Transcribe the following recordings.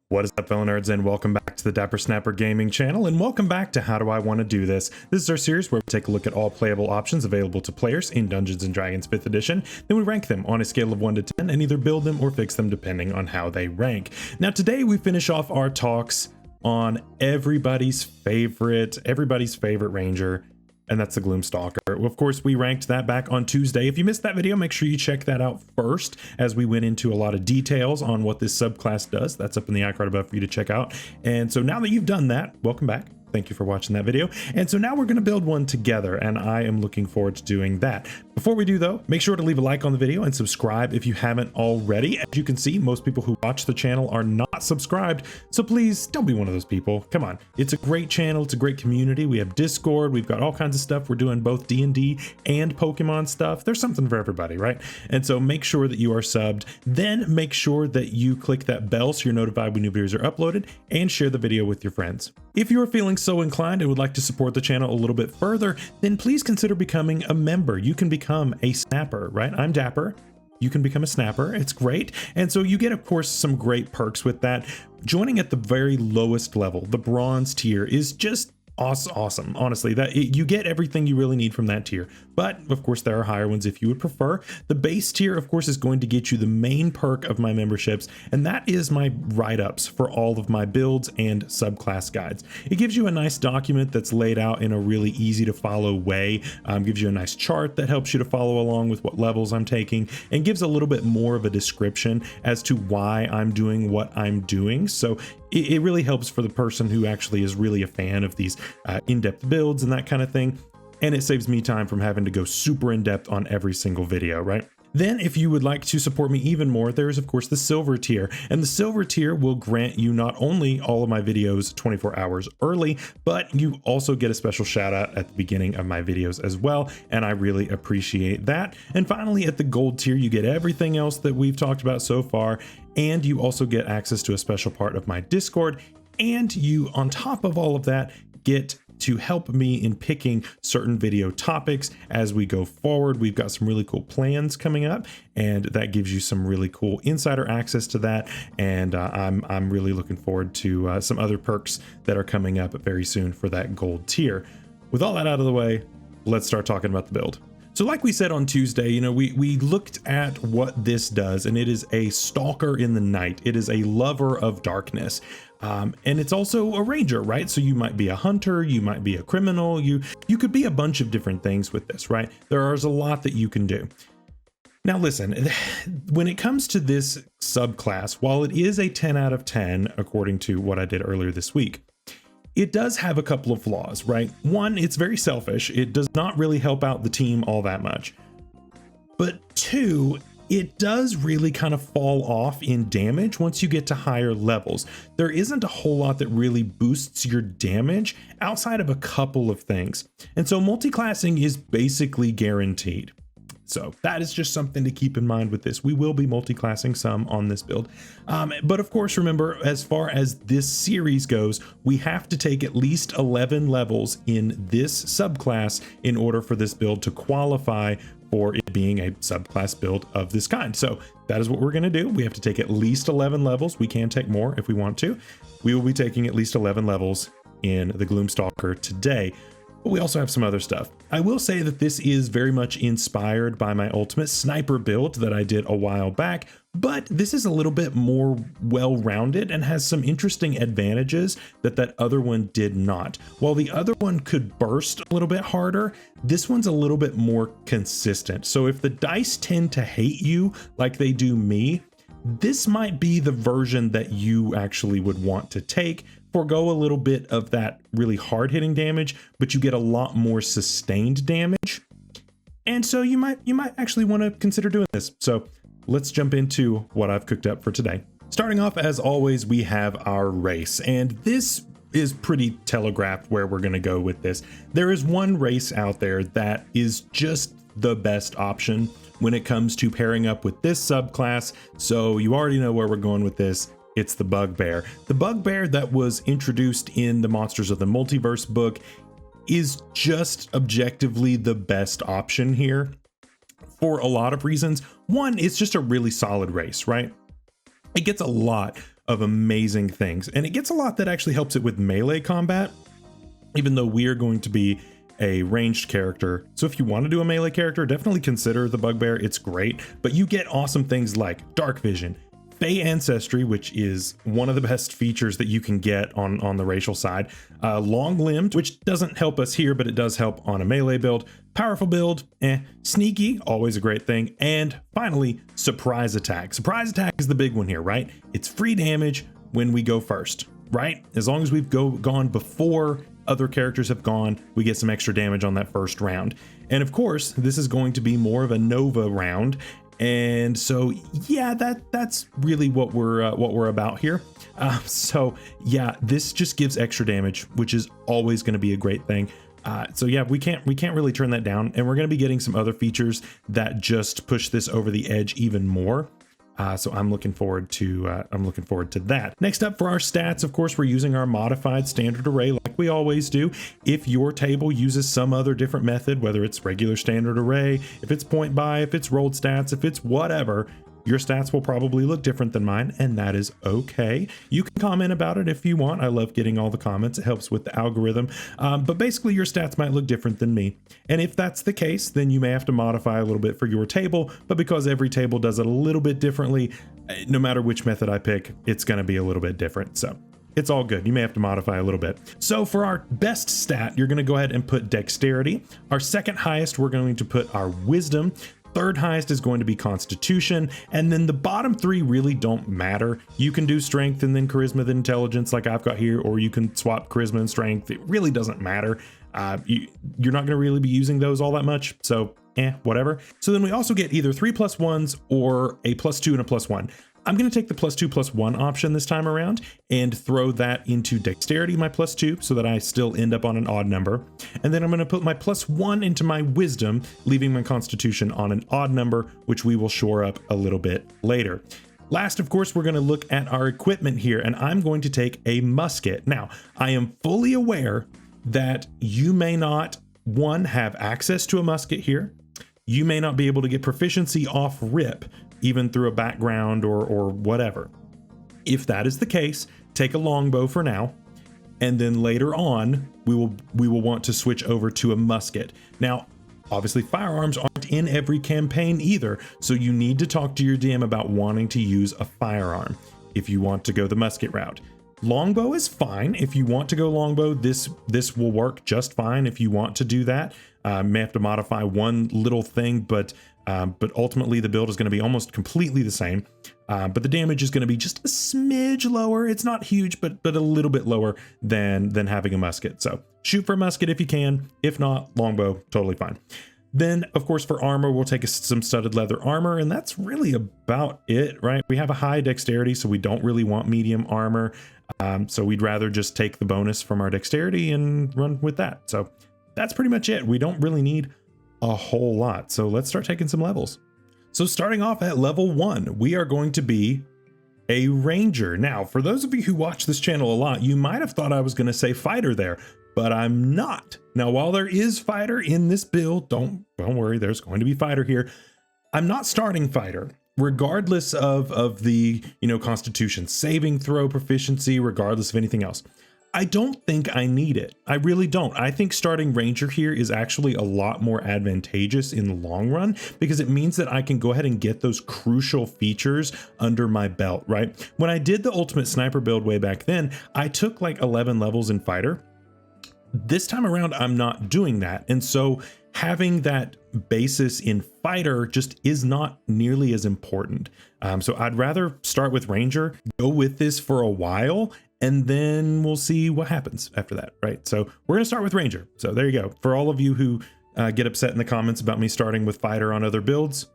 What is up, fellow nerds, and welcome back to the Dapper Snapper Gaming channel, and welcome back to How Do I Want to Do This? This is our series where we take a look at all playable options available to players in Dungeons & Dragons 5th edition, then we rank them on a scale of 1 to 10 and either build them or fix them depending on how they rank. Now today we finish off our talks on everybody's favorite ranger, and that's the Gloom Stalker. Of course, we ranked that back on Tuesday. If you missed that video, make sure you check that out first, as we went into a lot of details on what this subclass does. That's up in the icon above for you to check out. And so now that you've done that, welcome back. Thank you for watching that video. And so now we're going to build one together, and I am looking forward to doing that. Before we do though, make sure to leave a like on the video and subscribe if you haven't already. As you can see, most people who watch the channel are not subscribed, so please don't be one of those people. Come on, it's a great channel, it's a great community. We have Discord, we've got all kinds of stuff. We're doing both D&D and Pokemon stuff. There's something for everybody, right? And so make sure that you are subbed. Then make sure that you click that bell so you're notified when new videos are uploaded, and share the video with your friends. If you are feeling so inclined and would like to support the channel a little bit further, then please consider becoming a member. You can become a snapper, right? I'm Dapper. You can become a snapper. It's great. And so you get, of course, some great perks with that. Joining at the very lowest level, the bronze tier, is just awesome. Honestly, you get everything you really need from that tier. But of course, there are higher ones if you would prefer. The base tier, of course, is going to get you the main perk of my memberships, and that is my write-ups for all of my builds and subclass guides. It gives you a nice document that's laid out in a really easy to follow way, gives you a nice chart that helps you to follow along with what levels I'm taking, and gives a little bit more of a description as to why I'm doing what I'm doing. So it really helps for the person who actually is really a fan of these in-depth builds and that kind of thing. And it saves me time from having to go super in-depth on every single video, right? Then if you would like to support me even more, there is of course the silver tier, and the silver tier will grant you not only all of my videos 24 hours early, but you also get a special shout out at the beginning of my videos as well, and I really appreciate that. And finally, at the gold tier, you get everything else that we've talked about so far, and you also get access to a special part of my Discord, and you, on top of all of that, get to help me in picking certain video topics as we go forward. We've got some really cool plans coming up, and that gives you some really cool insider access to that. And I'm really looking forward to some other perks that are coming up very soon for that gold tier. With all that out of the way, let's start talking about the build. So like we said on Tuesday, you know, we looked at what this does, and it is a stalker in the night. It is a lover of darkness. And it's also a ranger, right? So you might be a hunter, you might be a criminal, you could be a bunch of different things with this, right? There is a lot that you can do. Now listen, when it comes to this subclass, while it is a 10 out of 10, according to what I did earlier this week, it does have a couple of flaws, right? One, it's very selfish. It does not really help out the team all that much. But two, it does really kind of fall off in damage once you get to higher levels. There isn't a whole lot that really boosts your damage outside of a couple of things. And so multi-classing is basically guaranteed. So that is just something to keep in mind with this. We will be multi-classing some on this build. But of course, remember, as far as this series goes, we have to take at least 11 levels in this subclass in order for this build to qualify for it being a subclass build of this kind. So that is what we're going to do. We have to take at least 11 levels. We can take more if we want to. We will be taking at least 11 levels in the Gloom Stalker today. But we also have some other stuff. I will say that this is very much inspired by my ultimate sniper build that I did a while back, but this is a little bit more well-rounded and has some interesting advantages that other one did not. While the other one could burst a little bit harder, this one's a little bit more consistent. So if the dice tend to hate you like they do me, this might be the version that you actually would want to take. Forgo a little bit of that really hard hitting damage, but you get a lot more sustained damage. And so you might actually want to consider doing this. So let's jump into what I've cooked up for today. Starting off, as always, we have our race, and this is pretty telegraphed where we're going to go with this. There is one race out there that is just the best option when it comes to pairing up with this subclass. So you already know where we're going with this. It's the Bugbear. The Bugbear that was introduced in the Monsters of the Multiverse book is just objectively the best option here for a lot of reasons. One, it's just a really solid race, right? It gets a lot of amazing things. And it gets a lot that actually helps it with melee combat, even though we are going to be a ranged character. So if you want to do a melee character, definitely consider the Bugbear. It's great, but you get awesome things like dark vision, Fey ancestry, which is one of the best features that you can get on the racial side, long limbed, which doesn't help us here, but it does help on a melee build, powerful build, sneaky, always a great thing, and finally surprise attack. Surprise attack is the big one here, right? It's free damage when we go first, right? As long as we've gone before other characters have gone, we get some extra damage on that first round. And of course, this is going to be more of a Nova round. And so, yeah, that's really what we're about here. So yeah, this just gives extra damage, which is always going to be a great thing. So yeah, we can't really turn that down, and we're going to be getting some other features that just push this over the edge even more. So I'm looking forward to that. Next up for our stats, of course, we're using our modified standard array like we always do. If your table uses some other different method, whether it's regular standard array, if it's point buy, if it's rolled stats, if it's whatever, your stats will probably look different than mine, and that is okay. You can comment about it if you want. I love getting all the comments. It helps with the algorithm. But basically your stats might look different than me. And if that's the case, then you may have to modify a little bit for your table. But because every table does it a little bit differently, no matter which method I pick, it's going to be a little bit different. So it's all good. You may have to modify a little bit. So for our best stat, you're going to go ahead and put dexterity. Our second highest, we're going to put our wisdom. Third highest is going to be constitution, and then the bottom three really don't matter. You can do strength and then charisma, then intelligence like I've got here, or you can swap charisma and strength. It really doesn't matter. You're not going to really be using those all that much, so whatever. So then we also get either 3+1s or a +2 and a +1. I'm going to take the +2/+1 option this time around and throw that into dexterity, my +2, so that I still end up on an odd number. And then I'm going to put my +1 into my wisdom, leaving my constitution on an odd number, which we will shore up a little bit later. Last, of course, we're going to look at our equipment here, and I'm going to take a musket. Now, I am fully aware that you may not, one, have access to a musket here. You may not be able to get proficiency off rip, even through a background or whatever. If that is the case, take a longbow for now, and then later on we will want to switch over to a musket. Now, obviously firearms aren't in every campaign either, so you need to talk to your DM about wanting to use a firearm if you want to go the musket route. Longbow is fine. If you want to go longbow, this will work just fine if you want to do that. May have to modify one little thing, but ultimately the build is going to be almost completely the same. But the damage is going to be just a smidge lower. It's not huge, but a little bit lower than having a musket. So shoot for a musket if you can. If not, longbow, totally fine. Then, of course, for armor, we'll take some studded leather armor, and that's really about it, right? We have a high dexterity, so we don't really want medium armor. So we'd rather just take the bonus from our dexterity and run with that. So that's pretty much it. We don't really need a whole lot. So let's start taking some levels. So starting off at level 1, we are going to be a ranger. Now, for those of you who watch this channel a lot, you might have thought I was going to say fighter there, but I'm not. Now, while there is fighter in this build, don't worry, there's going to be fighter here. I'm not starting fighter, regardless of the, constitution saving throw proficiency, regardless of anything else. I don't think I need it. I really don't. I think starting ranger here is actually a lot more advantageous in the long run, because it means that I can go ahead and get those crucial features under my belt, right? When I did the ultimate sniper build way back then, I took like 11 levels in fighter. This time around, I'm not doing that. And so having that basis in fighter just is not nearly as important. So I'd rather start with ranger, go with this for a while, and then we'll see what happens after that, right? So we're going to start with ranger. So there you go. For all of you who get upset in the comments about me starting with fighter on other builds,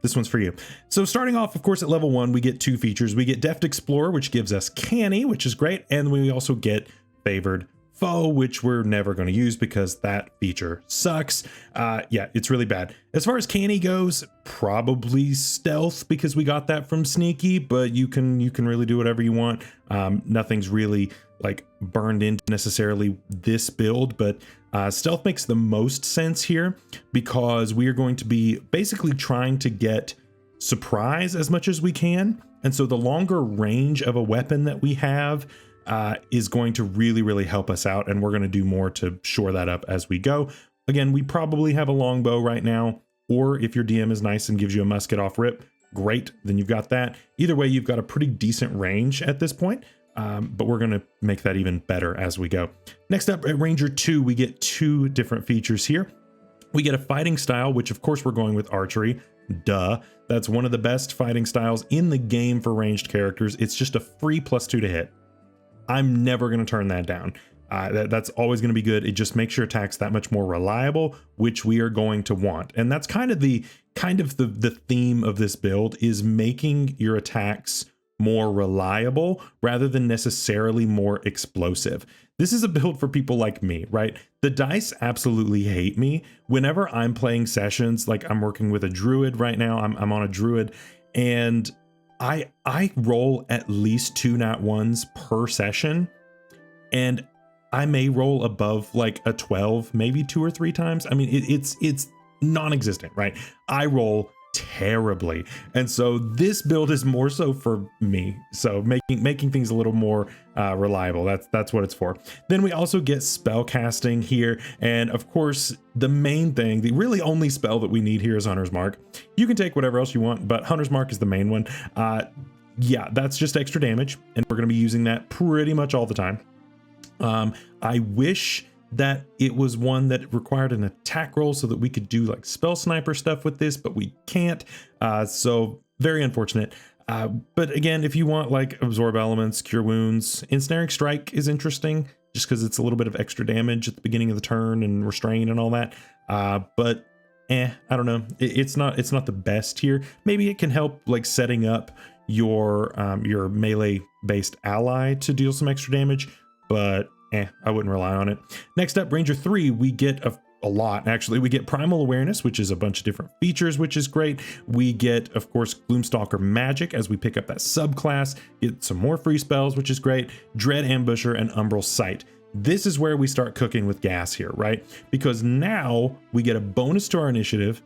this one's for you. So starting off, of course, at level 1, we get 2 features. We get Deft Explorer, which gives us canny, which is great. And we also get Favored Foe, which we're never going to use because that feature sucks. Yeah, it's really bad. As far as canny goes, probably stealth, because we got that from sneaky, but you can really do whatever you want. Nothing's really like burned into necessarily this build, but stealth makes the most sense here because we are going to be basically trying to get surprise as much as we can. And so the longer range of a weapon that we have is going to really help us out. And we're going to do more to shore that up as we go. Again, we probably have a longbow right now, or if your DM is nice and gives you a musket off rip, great, then you've got that. Either way, you've got a pretty decent range at this point, but we're going to make that even better as we go. Next up at Ranger 2, we get 2 different features here. We get a fighting style, which of course we're going with archery. Duh. That's one of the best fighting styles in the game for ranged characters. It's just a free +2 to hit. I'm never going to turn that down. That's always going to be good. It just makes your attacks that much more reliable, which we are going to want. And that's kind of the theme of this build, is making your attacks more reliable rather than necessarily more explosive. This is a build for people like me, right? The dice absolutely hate me. Whenever I'm playing sessions, like I'm working with a druid right now, I'm on a druid, and I roll at least 2 nat 1s per session, and I may roll above like a 12, maybe 2 or 3 times. I mean, it's non-existent, right? I roll terribly. And so this build is more so for me. So making things a little more reliable. That's what it's for. Then we also get spell casting here. And of course, the main thing, the really only spell that we need here is Hunter's Mark. You can take whatever else you want, but Hunter's Mark is the main one. Yeah, that's just extra damage, and we're going to be using that pretty much all the time. I wish that it was one that required an attack roll so that we could do like spell sniper stuff with this, but we can't. So very unfortunate. But again, if you want like absorb elements, cure wounds, ensnaring strike is interesting just because it's a little bit of extra damage at the beginning of the turn and restrain and all that. But I don't know. It's not the best here. Maybe it can help like setting up your melee based ally to deal some extra damage, but I wouldn't rely on it. Next up, Ranger 3, we get a lot, actually. We get Primal Awareness, which is a bunch of different features, which is great. We get, of course, Gloom Stalker Magic as we pick up that subclass, get some more free spells, which is great. Dread Ambusher and Umbral Sight. This is where we start cooking with gas here, right? Because now we get a bonus to our initiative,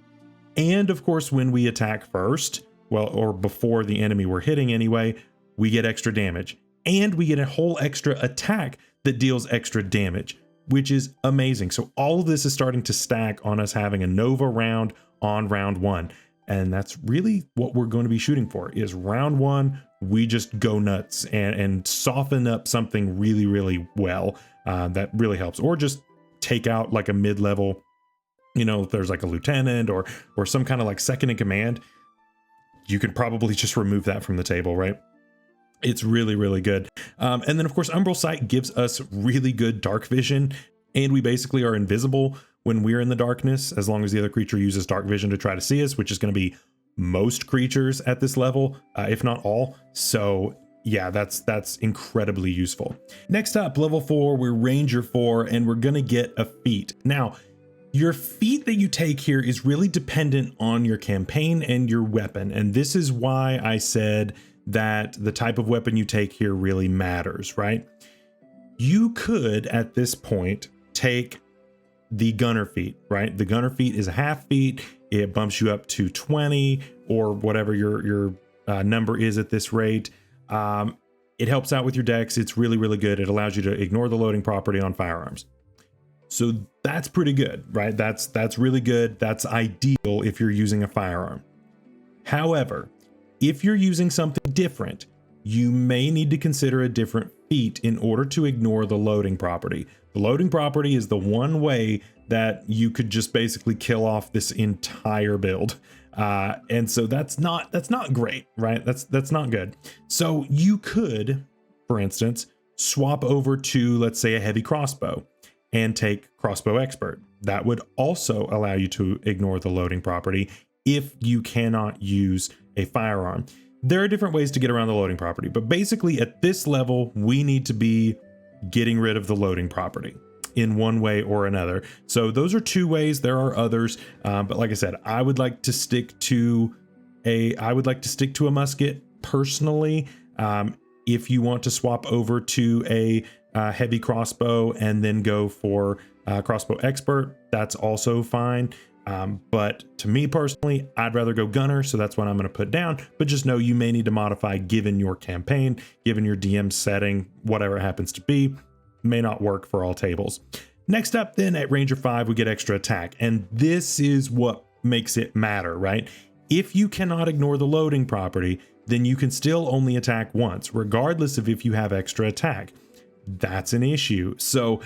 and of course, when we attack first, well, or before the enemy we're hitting anyway, we get extra damage. And we get a whole extra attack that deals extra damage, which is amazing. So all of this is starting to stack on us having a Nova round on round 1. And that's really what we're going to be shooting for, is round 1, we just go nuts and soften up something really well. That really helps. Or just take out like a mid-level, you know, if there's like a lieutenant or some kind of like second in command, you could probably just remove that from the table, right? It's really good. And then of course, Umbral Sight gives us really good dark vision, and we basically are invisible when we're in the darkness, as long as the other creature uses dark vision to try to see us, which is going to be most creatures at this level, if not all. So yeah, that's incredibly useful. Next up, level 4, we're Ranger 4, and we're going to get a feat. Now, your feat that you take here is really dependent on your campaign and your weapon. And this is why I said that the type of weapon you take here really matters, right? You could, at this point, take the Gunner feat, right? The Gunner feat is a half feat. It bumps you up to 20 or whatever your number is at this rate. It helps out with your dex. It's really good. It allows you to ignore the loading property on firearms. So that's pretty good, right? That's really good. That's ideal if you're using a firearm. However, if you're using something different, you may need to consider a different feat in order to ignore the loading property. The loading property is the one way that you could just basically kill off this entire build. And so that's not great, right? That's not good. So you could, for instance, swap over to, let's say, a heavy crossbow and take Crossbow Expert. That would also allow you to ignore the loading property if you cannot use a firearm. There are different ways to get around the loading property, but basically at this level, we need to be getting rid of the loading property in one way or another. So those are 2 ways. There are others, but like I said, I would like to stick to a musket personally. If you want to swap over to a heavy crossbow and then go for crossbow expert, that's also fine. But to me personally, I'd rather go gunner, so that's what I'm going to put down. But just know you may need to modify given your campaign, given your DM setting, whatever it happens to be, may not work for all tables. Next up then at Ranger 5, we get extra attack, and this is what makes it matter, right? If you cannot ignore the loading property, then you can still only attack once, regardless of if you have extra attack. That's an issue. So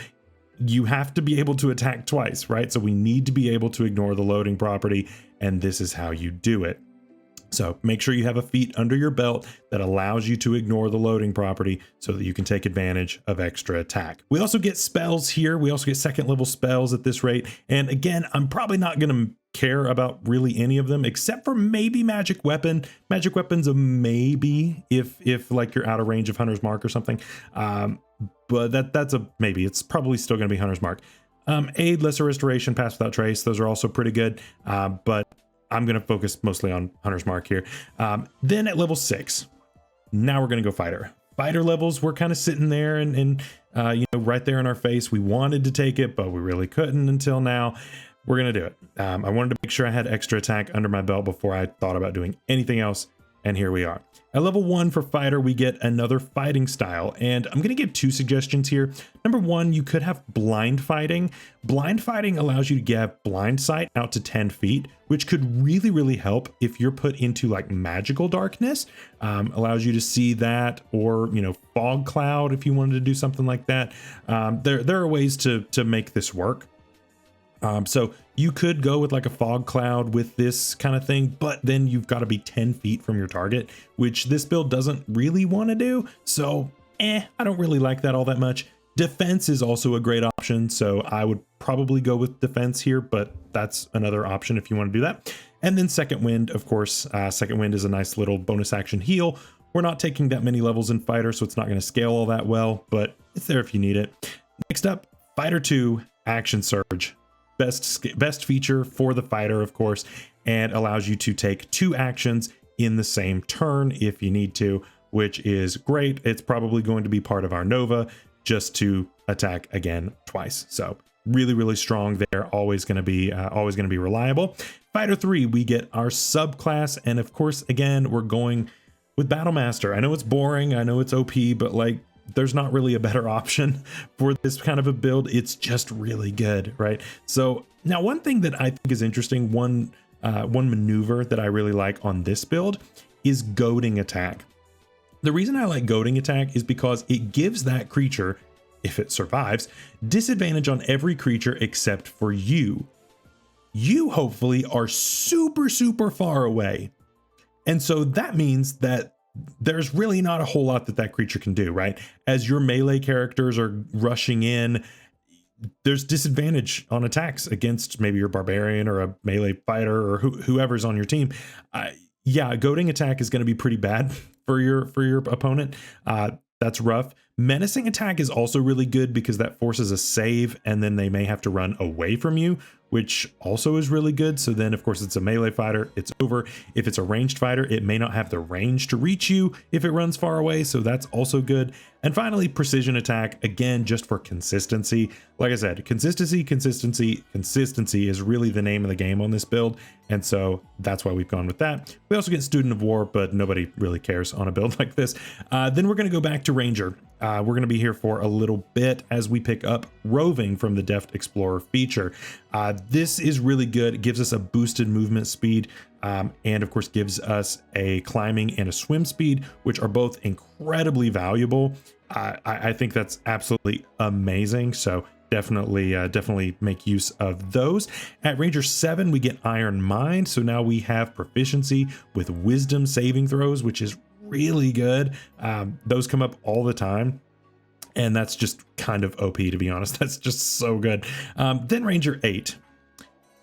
you have to be able to attack twice, right? So we need to be able to ignore the loading property, and this is how you do it. So make sure you have a feat under your belt that allows you to ignore the loading property so that you can take advantage of extra attack. We also get spells here. We also get second level spells at this rate. And again, I'm probably not going to care about really any of them except for maybe magic weapon. Magic weapon's a maybe if like you're out of range of Hunter's Mark or something. But that's a maybe. It's probably still going to be Hunter's Mark. Aid, Lesser Restoration, Pass Without Trace. Those are also pretty good. But I'm going to focus mostly on Hunter's Mark here. Then at level 6, now we're going to go fighter. Fighter levels, we're kind of sitting there and you know, right there in our face. We wanted to take it, but we really couldn't until now. We're going to do it. I wanted to make sure I had extra attack under my belt before I thought about doing anything else. And here we are. At level 1 for fighter, we get another fighting style, and I'm going to give 2 suggestions here. Number 1, you could have blind fighting. Blind fighting allows you to get blind sight out to 10 feet, which could really help if you're put into like magical darkness. Allows you to see that, or you know, fog cloud if you wanted to do something like that. There are ways to make this work. So you could go with like a fog cloud with this kind of thing, but then you've got to be 10 feet from your target, which this build doesn't really want to do. So I don't really like that all that much. Defense is also a great option, so I would probably go with defense here, but that's another option if you want to do that. And then second wind, of course. Second wind is a nice little bonus action heal. We're not taking that many levels in fighter, so it's not going to scale all that well, but it's there if you need it. Next up, fighter 2, action surge. Best feature for the fighter, of course, and allows you to take 2 actions in the same turn if you need to, which is great. It's probably going to be part of our Nova just to attack again twice. So really strong there. Always going to be reliable. Fighter 3, we get our subclass, and of course, again, we're going with Battlemaster. I know it's boring. I know it's OP, but like, there's not really a better option for this kind of a build. It's just really good, right? So now one thing that I think is interesting, one maneuver that I really like on this build is goading attack. The reason I like goading attack is because it gives that creature, if it survives, disadvantage on every creature except for you. You hopefully are super far away. And so that means that there's really not a whole lot that creature can do, right? As your melee characters are rushing in, there's disadvantage on attacks against maybe your barbarian or a melee fighter or whoever's on your team. Yeah, goading attack is going to be pretty bad for your opponent. That's rough. Menacing attack is also really good because that forces a save, and then they may have to run away from you, which also is really good. So then, of course, it's a melee fighter, it's over. If it's a ranged fighter, it may not have the range to reach you if it runs far away, so that's also good. And finally, precision attack, again, just for consistency. Like I said, consistency is really the name of the game on this build, and so that's why we've gone with that. We also get Student of War, but nobody really cares on a build like this. Then we're going to go back to Ranger. We're going to be here for a little bit as we pick up Roving from the Deft Explorer feature. This is really good. It gives us a boosted movement speed, and of course gives us a climbing and a swim speed, which are both incredibly valuable. I think that's absolutely amazing. So definitely make use of those. At Ranger 7, we get Iron Mind. So now we have proficiency with wisdom saving throws, which is really good. Those come up all the time, and that's just kind of OP, to be honest. That's just so good. Then Ranger 8,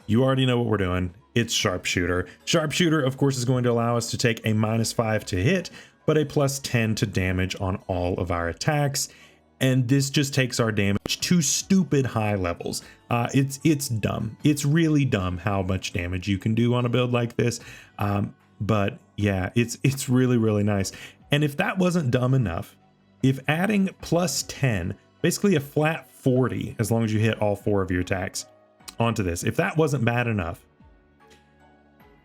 you already know what we're doing. It's Sharpshooter. Sharpshooter, of course, is going to allow us to take a -5 to hit, but a +10 to damage on all of our attacks. And this just takes our damage to stupid high levels. It's dumb. It's really dumb how much damage you can do on a build like this. But yeah, it's really nice. And if that wasn't dumb enough, if adding +10, basically a flat 40, as long as you hit all 4 of your attacks, onto this. If that wasn't bad enough,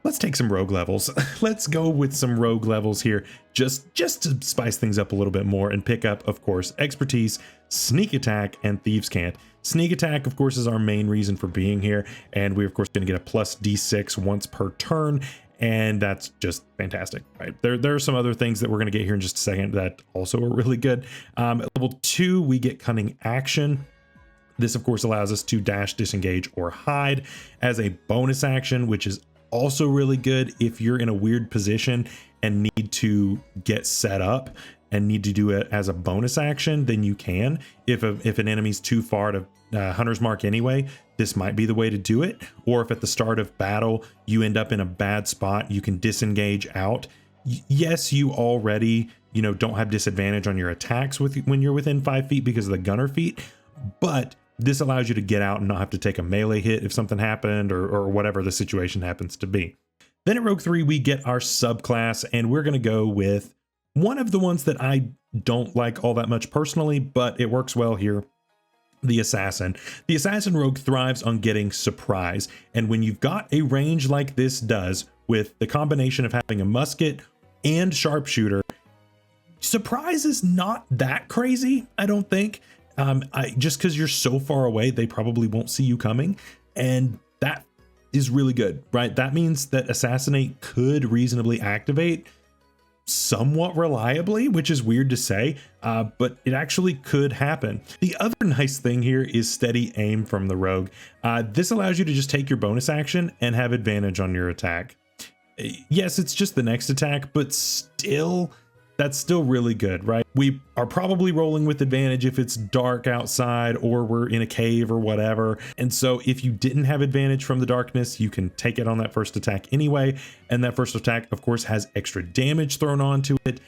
let's take some rogue levels. Let's go with some rogue levels here, just to spice things up a little bit more and pick up, of course, expertise, sneak attack, and thieves cant. Sneak attack, of course, is our main reason for being here, and we're of course going to get a plus d6 once per turn, and that's just fantastic, right? There are some other things that we're going to get here in just a second that also are really good. At level 2, we get cunning action. This, of course, allows us to dash, disengage, or hide as a bonus action, which is also really good if you're in a weird position and need to get set up and need to do it as a bonus action. Then you can. If an enemy's too far to Hunter's Mark anyway, this might be the way to do it. Or if at the start of battle you end up in a bad spot, you can disengage out. Yes, you already don't have disadvantage on your attacks when you're within 5 feet because of the gunner feat, but this allows you to get out and not have to take a melee hit if something happened or whatever the situation happens to be. Then at Rogue 3, we get our subclass, and we're going to go with one of the ones that I don't like all that much personally, but it works well here. The Assassin. The Assassin Rogue thrives on getting surprise, and when you've got a range like this does, with the combination of having a musket and sharpshooter, surprise is not that crazy, I don't think. Just because you're so far away, they probably won't see you coming, and that is really good, right? That means that Assassinate could reasonably activate somewhat reliably, which is weird to say, but it actually could happen. The other nice thing here is steady aim from the Rogue. This allows you to just take your bonus action and have advantage on your attack. Yes, it's just the next attack, but still, that's still really good, right? We are probably rolling with advantage if it's dark outside or we're in a cave or whatever. And so if you didn't have advantage from the darkness, you can take it on that first attack anyway. And that first attack, of course, has extra damage thrown onto it,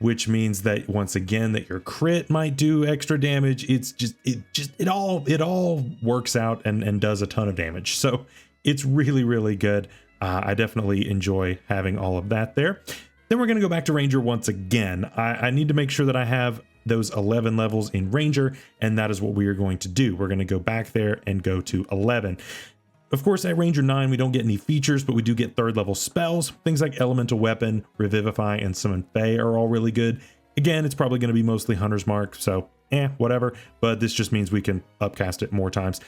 which means that once again, that your crit might do extra damage. It all works out and does a ton of damage. So it's really, really good. I definitely enjoy having all of that there. Then we're going to go back to Ranger once again. I need to make sure that I have those 11 levels in Ranger, and that is what we are going to do. We're going to go back there and go to 11. Of course, at Ranger 9, we don't get any features, but we do get 3rd level spells. Things like Elemental Weapon, Revivify, and Summon Fae are all really good. Again, it's probably going to be mostly Hunter's Mark, so whatever, but this just means we can upcast it more times.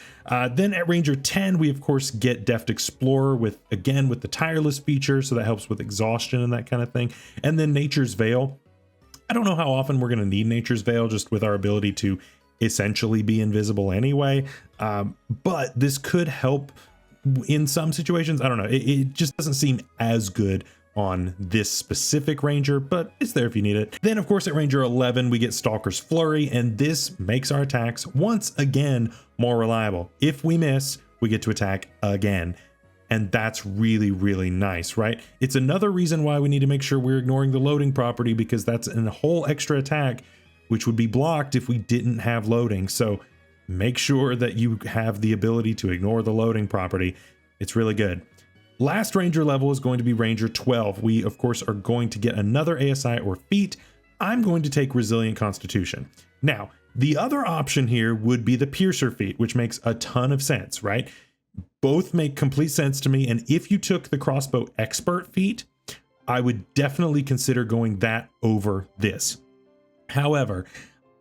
Then at Ranger 10, we of course get Deft Explorer with the Tireless feature, so that helps with exhaustion and that kind of thing. And then Nature's Veil. I don't know how often we're going to need Nature's Veil, just with our ability to essentially be invisible anyway, but this could help in some situations. I don't know, it just doesn't seem as good on this specific Ranger, but it's there if you need it. Then of course at Ranger 11, we get Stalker's Flurry, and this makes our attacks once again more reliable. If we miss, we get to attack again. And that's really, really nice, right? It's another reason why we need to make sure we're ignoring the loading property, because that's a whole extra attack, which would be blocked if we didn't have loading. So make sure that you have the ability to ignore the loading property. It's really good. Last Ranger level is going to be Ranger 12. We, of course, are going to get another ASI or feat. I'm going to take Resilient Constitution. Now, the other option here would be the Piercer feat, which makes a ton of sense, right? Both make complete sense to me, and if you took the Crossbow Expert feat, I would definitely consider going that over this. However,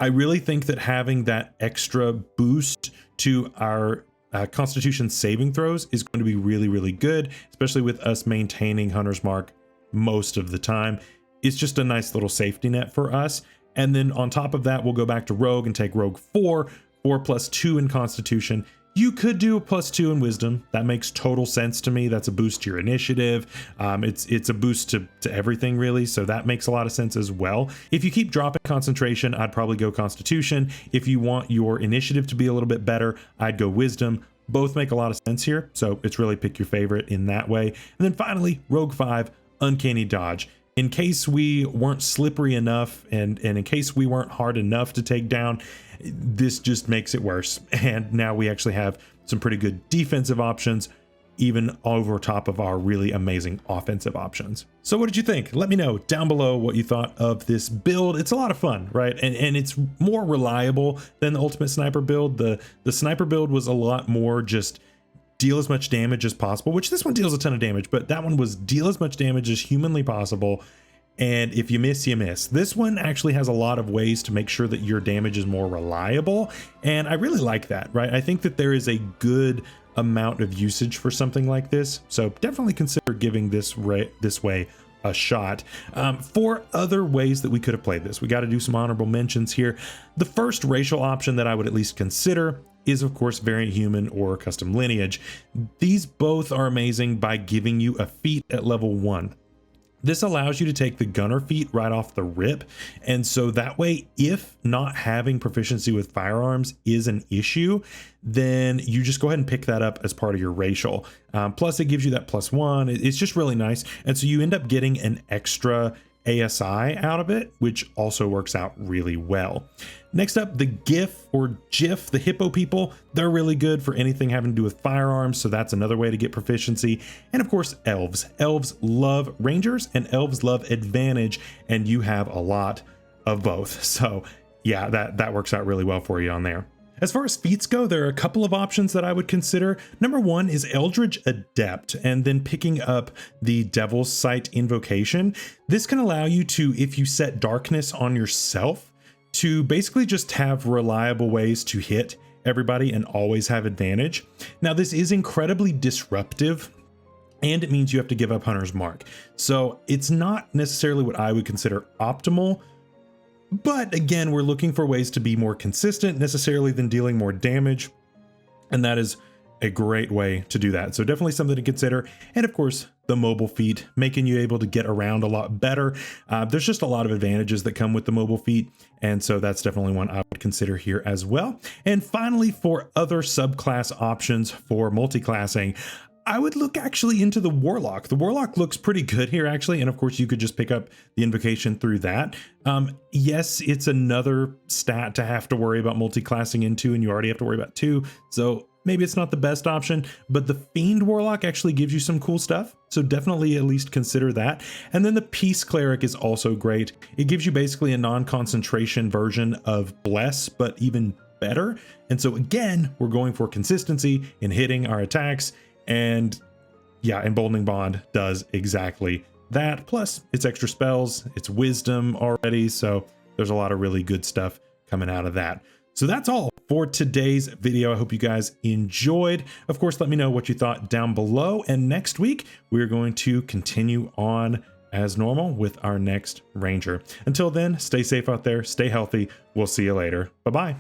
I really think that having that extra boost to our Constitution saving throws is going to be really, really good, especially with us maintaining Hunter's Mark most of the time. It's just a nice little safety net for us. And then on top of that, we'll go back to Rogue and take Rogue 4 +2 in Constitution. You could do a +2 in Wisdom. That makes total sense to me. That's a boost to your initiative. It's a boost to everything really. So that makes a lot of sense as well. If you keep dropping concentration, I'd probably go Constitution. If you want your initiative to be a little bit better, I'd go Wisdom. Both make a lot of sense here. So it's really pick your favorite in that way. And then finally, Rogue 5, Uncanny Dodge. In case we weren't slippery enough and in case we weren't hard enough to take down, this just makes it worse. And now we actually have some pretty good defensive options, even over top of our really amazing offensive options. So what did you think? Let me know down below what you thought of this build. It's a lot of fun, right? And it's more reliable than the Ultimate Sniper build. The Sniper build was a lot more just deal as much damage as possible, which this one deals a ton of damage, but that one was deal as much damage as humanly possible. And if you miss, you miss. This one actually has a lot of ways to make sure that your damage is more reliable. And I really like that, right? I think that there is a good amount of usage for something like this. So definitely consider giving this way a shot. For other ways that we could have played this, we got to do some honorable mentions here. The first racial option that I would at least consider is of course variant human or custom lineage. These both are amazing by giving you a feat at level 1. This allows you to take the gunner feat right off the rip. And so that way, if not having proficiency with firearms is an issue, then you just go ahead and pick that up as part of your racial. Plus it gives you that +1. It's just really nice. And so you end up getting an extra ASI out of it, which also works out really well. Next up, the GIF or GIF, the hippo people, they're really good for anything having to do with firearms. So that's another way to get proficiency. And of course, elves. Elves love rangers and elves love advantage, and you have a lot of both. So yeah, that works out really well for you on there. As far as feats go, there are a couple of options that I would consider. Number one is Eldritch Adept, and then picking up the Devil's Sight invocation. This can allow you to, if you set darkness on yourself, to basically just have reliable ways to hit everybody and always have advantage. Now, this is incredibly disruptive, and it means you have to give up Hunter's Mark. So it's not necessarily what I would consider optimal. But again, we're looking for ways to be more consistent necessarily than dealing more damage. And that is a great way to do that. So definitely something to consider. And of course, the mobile feat, making you able to get around a lot better. There's just a lot of advantages that come with the mobile feat. And so that's definitely one I would consider here as well. And finally, for other subclass options for multiclassing, I would look actually into the Warlock. The Warlock looks pretty good here actually. And of course you could just pick up the invocation through that. Yes, it's another stat to have to worry about multi-classing into, and you already have to worry about 2. So maybe it's not the best option, but the Fiend Warlock actually gives you some cool stuff. So definitely at least consider that. And then the Peace Cleric is also great. It gives you basically a non-concentration version of Bless, but even better. And so again, we're going for consistency in hitting our attacks. And yeah, Emboldening Bond does exactly that. Plus it's extra spells, it's wisdom already. So there's a lot of really good stuff coming out of that. So that's all for today's video. I hope you guys enjoyed. Of course, let me know what you thought down below. And next week, we're going to continue on as normal with our next Ranger. Until then, stay safe out there, stay healthy. We'll see you later. Bye-bye.